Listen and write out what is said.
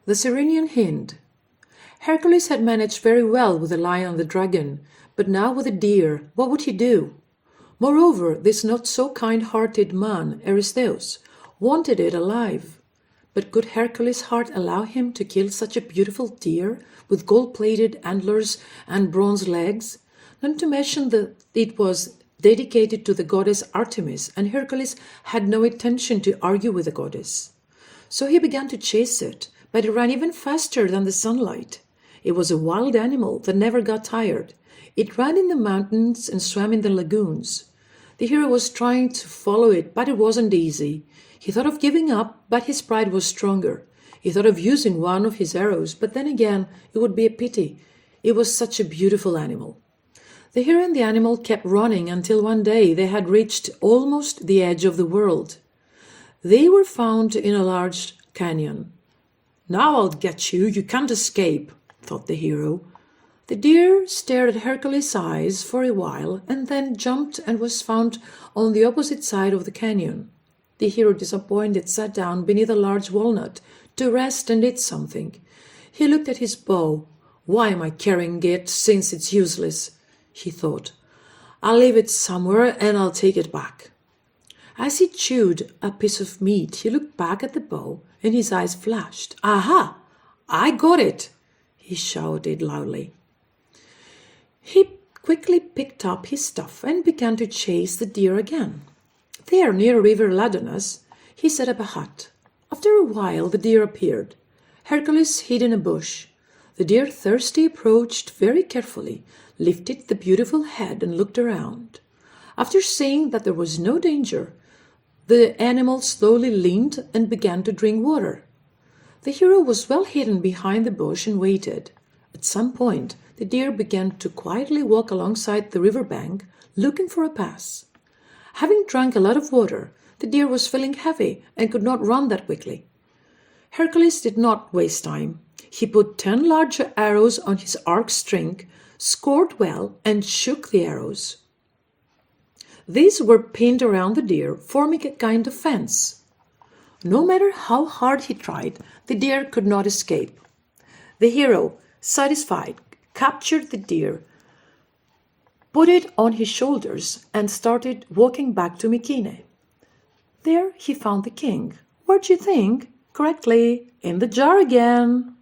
The Cyrenian Hind. Hercules had managed very well with the lion and the dragon, but now with the deer, what would he do? Moreover, this not so kind-hearted man, Eurystheus, wanted it alive. But could Hercules' heart allow him to kill such a beautiful deer with gold-plated antlers and bronze legs? Not to mention that it was dedicated to the goddess Artemis, and Hercules had no intention to argue with the goddess. So he began to chase it, but it ran even faster than the sunlight. It was a wild animal that never got tired. It ran in the mountains and swam in the lagoons. The hero was trying to follow it, but it wasn't easy. He thought of giving up, but his pride was stronger. He thought of using one of his arrows, but then again, it would be a pity. It was such a beautiful animal. The hero and the animal kept running until one day they had reached almost the edge of the world. They were found in a large canyon. "Now I'll get you, you can't escape," thought the hero. The deer stared at Hercules' eyes for a while and then jumped and was found on the opposite side of the canyon. The hero, disappointed, sat down beneath a large walnut to rest and eat something. He looked at his bow. "Why am I carrying it since it's useless?" he thought. "I'll leave it somewhere and I'll take it back." As he chewed a piece of meat, he looked back at the bow and his eyes flashed. "Aha! I got it!" he shouted loudly. He quickly picked up his stuff and began to chase the deer again. There, near River Ladonus, he set up a hut. After a while, the deer appeared. Hercules hid in a bush. The deer, thirsty, approached very carefully, lifted the beautiful head and looked around. After seeing that there was no danger, the animal slowly leaned and began to drink water. The hero was well hidden behind the bush and waited. At some point, the deer began to quietly walk alongside the river bank, looking for a pass. Having drunk a lot of water, the deer was feeling heavy and could not run that quickly. Hercules did not waste time. He put 10 large arrows on his arc string, scored well, and shook the arrows. These were pinned around the deer, forming a kind of fence. No matter how hard he tried, the deer could not escape. The hero, satisfied, captured the deer, put it on his shoulders, and started walking back to Mycenae. There he found the king. Where'd you think? Correctly, in the jar again.